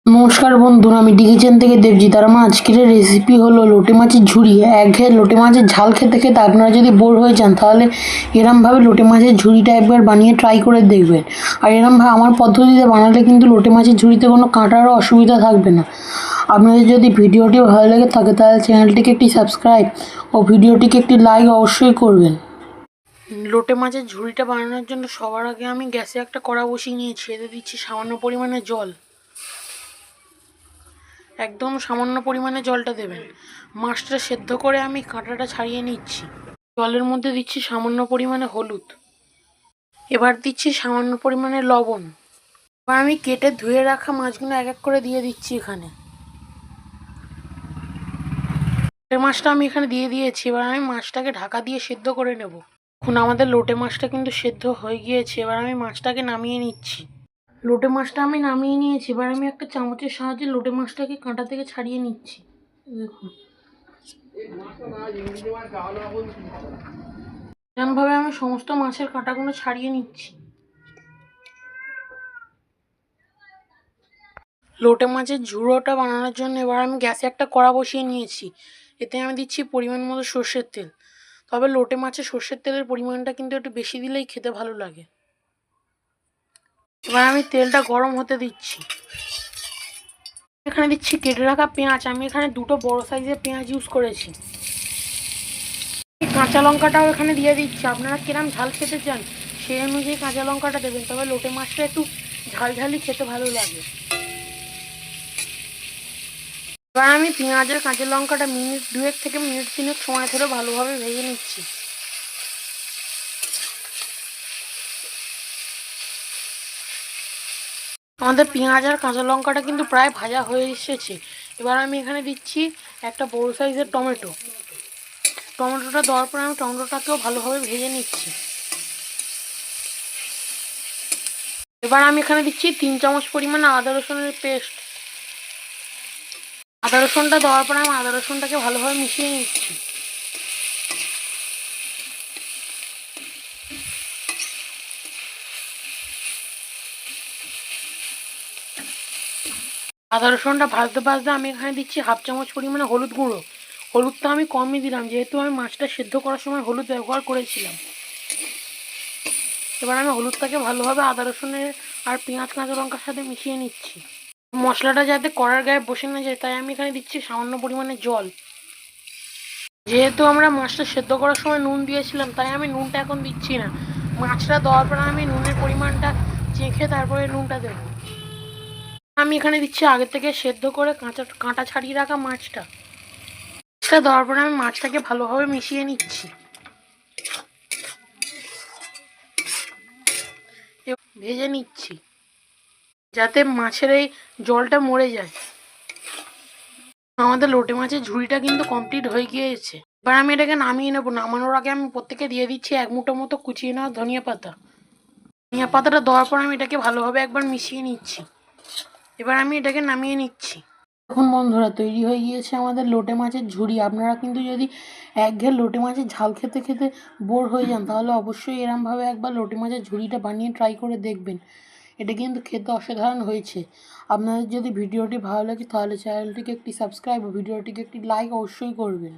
নমস্কার বন্ধুরা, আমি কিচেন থেকে দেবজিৎ। আর আমার আজকের রেসিপি হলো লোটে মাছের ঝুড়ি। একঘেয়ে লোটে মাছের ঝাল খেতে খেতে আপনারা যদি বোর হয়ে যান, তাহলে এরমভাবে লোটে মাছের ঝুড়িটা একবার বানিয়ে ট্রাই করে দেখবেন। আর এরমভাবে আমার পদ্ধতিতে বানালে কিন্তু লোটে মাছের ঝুড়িতে কোনো কাঁটারও অসুবিধা থাকবে না। আপনাদের যদি ভিডিওটি ভালো লেগে থাকে তাহলে চ্যানেলটিকে একটি সাবস্ক্রাইব ও ভিডিওটিকে একটি লাইক অবশ্যই করবেন। লোটে মাছের ঝুড়িটা বানানোর জন্য সবার আগে আমি গ্যাসে একটা কড়া বসিয়ে নিয়েছি। এতে দিচ্ছি সামান্য পরিমাণে জল। একদম সামান্য পরিমাণে জলটা দেবেন। মাছটা সেদ্ধ করে আমি কাঁটাটা ছাড়িয়ে নিচ্ছি। জলের মধ্যে দিচ্ছি সামান্য পরিমাণে হলুদ। এবার দিচ্ছি সামান্য পরিমাণে লবণ। এবার আমি কেটে ধুয়ে রাখা মাছগুলো এক এক করে দিয়ে দিচ্ছি এখানে। মাছটা আমি এখানে দিয়ে দিয়েছি। এবার আমি মাছটাকে ঢাকা দিয়ে সেদ্ধ করে নেব। এখন আমাদের লোটে মাছটা কিন্তু সেদ্ধ হয়ে গিয়েছে। এবার আমি মাছটাকে নামিয়ে নিচ্ছি। লোটে মাছটা আমি নামিয়ে নিয়েছি। এবার আমি একটা চামচের সাহায্যে লোটে মাছটাকে কাঁটা থেকে ছাড়িয়ে নিচ্ছি। দেখুন, এরকমভাবে আমি সমস্ত মাছের কাঁটাগুলো ছাড়িয়ে নিচ্ছি। লোটে মাছের ঝুড়োটা বানানোর জন্য এবার আমি গ্যাসে একটা কড়া বসিয়ে নিয়েছি। এতে আমি দিচ্ছি পরিমাণ মতো সর্ষের তেল। তবে লোটে মাছের সর্ষের তেলের পরিমাণটা কিন্তু একটু বেশি দিলেই খেতে ভালো লাগে। এবার আমি তেলটা গরম হতে দিচ্ছি। এখানে দিচ্ছি কেটে রাখা পেঁয়াজ। আমি এখানে দুটো বড় সাইজের পেঁয়াজ ইউজ করেছি। কাঁচা লঙ্কাটাও এখানে দিয়ে দিচ্ছি। আপনারা কিরম ঝাল খেতে চান সেই অনুযায়ী কাঁচা লঙ্কাটা দেবেন। তবে লোটে মাছটা একটু ঝালঝালি খেতে ভালো লাগে। এবার আমি পেঁয়াজের কাঁচা লঙ্কাটা মিনিট 2 থেকে মিনিট 3 সময় ধরে ভালোভাবে ভেজে নিচ্ছি। আমাদের পেঁয়াজ আর কাঁচা লঙ্কাটা কিন্তু প্রায় ভাজা হয়ে এসেছে। এবার আমি এখানে দিচ্ছি একটা বড় সাইজের টমেটো। টমেটোটা দেওয়ার পরে আমি টমেটোটাকেও ভালোভাবে ভেজে নিচ্ছি। এবার আমি এখানে দিচ্ছি 3 চামচ পরিমাণে আদা রসুনের পেস্ট। আদা রসুনটা দেওয়ার পরে আমি আদা রসুনটাকে ভালোভাবে মিশিয়ে নিচ্ছি। আদা রসুনটা ভাজতে ভাজতে আমি এখানে দিচ্ছি 1/2 চামচ পরিমাণে হলুদ গুঁড়ো। হলুদটা আমি কমই দিলাম, যেহেতু আমি মাছটা সেদ্ধ করার সময় হলুদ ব্যবহার করেছিলাম। এবার আমি হলুদটাকে ভালোভাবে আদা রসুনের আর পেঁয়াজ কাঁচা লঙ্কার সাথে মিশিয়ে নিচ্ছি। মশলাটা যাতে কড়ার গায়ে বসে না যায় তাই আমি এখানে দিচ্ছি সামান্য পরিমাণে জল। যেহেতু আমরা মাছটা সেদ্ধ করার সময় নুন দিয়েছিলাম তাই আমি নুনটা এখন দিচ্ছি না। মাছটা দেওয়ার পরে আমি নুনের পরিমাণটা চেখে তারপরে নুনটা দেবো। আমি এখানে দিচ্ছি আগে থেকে সেদ্ধ করে কাঁটা ছাড়িয়ে রাখা মাছটা। দেওয়ার পরে আমি মাছটাকে ভালোভাবে মিশিয়ে নিচ্ছি। ভেজে নিচ্ছি যাতে মাছের এই জলটা মরে যায়। আমাদের লোটে মাছের ঝুড়িটা কিন্তু কমপ্লিট হয়ে গিয়েছে। এবার আমি এটাকে নামিয়ে নেবো। নামানোর আগে আমি প্রত্যেকে দিয়ে দিচ্ছি 1 মুঠো মতো কুচিয়ে নেওয়া ধনিয়া পাতা। ধনিয়া পাতাটা দেওয়ার পর আমি এটাকে ভালোভাবে একবার মিশিয়ে নিচ্ছি। এবার আমি এটাকে নামিয়ে নিচ্ছি। এখন বন্ধুরা, তৈরি হয়ে গিয়েছে আমাদের লোটে মাছের ঝুড়ি। আপনারা কিন্তু যদি একঘেয়ে লোটে মাছের ঝাল খেতে খেতে বোর হয়ে যান, তাহলে অবশ্যই এরমভাবে একবার লোটে মাছের ঝুড়িটা বানিয়ে ট্রাই করে দেখবেন। এটা কিন্তু খেতে অসাধারণ হয়েছে। আপনাদের যদি ভিডিওটি ভালো লাগে তাহলে চ্যানেলটিকে একটি সাবস্ক্রাইব ও ভিডিওটিকে একটি লাইক অবশ্যই করবেন।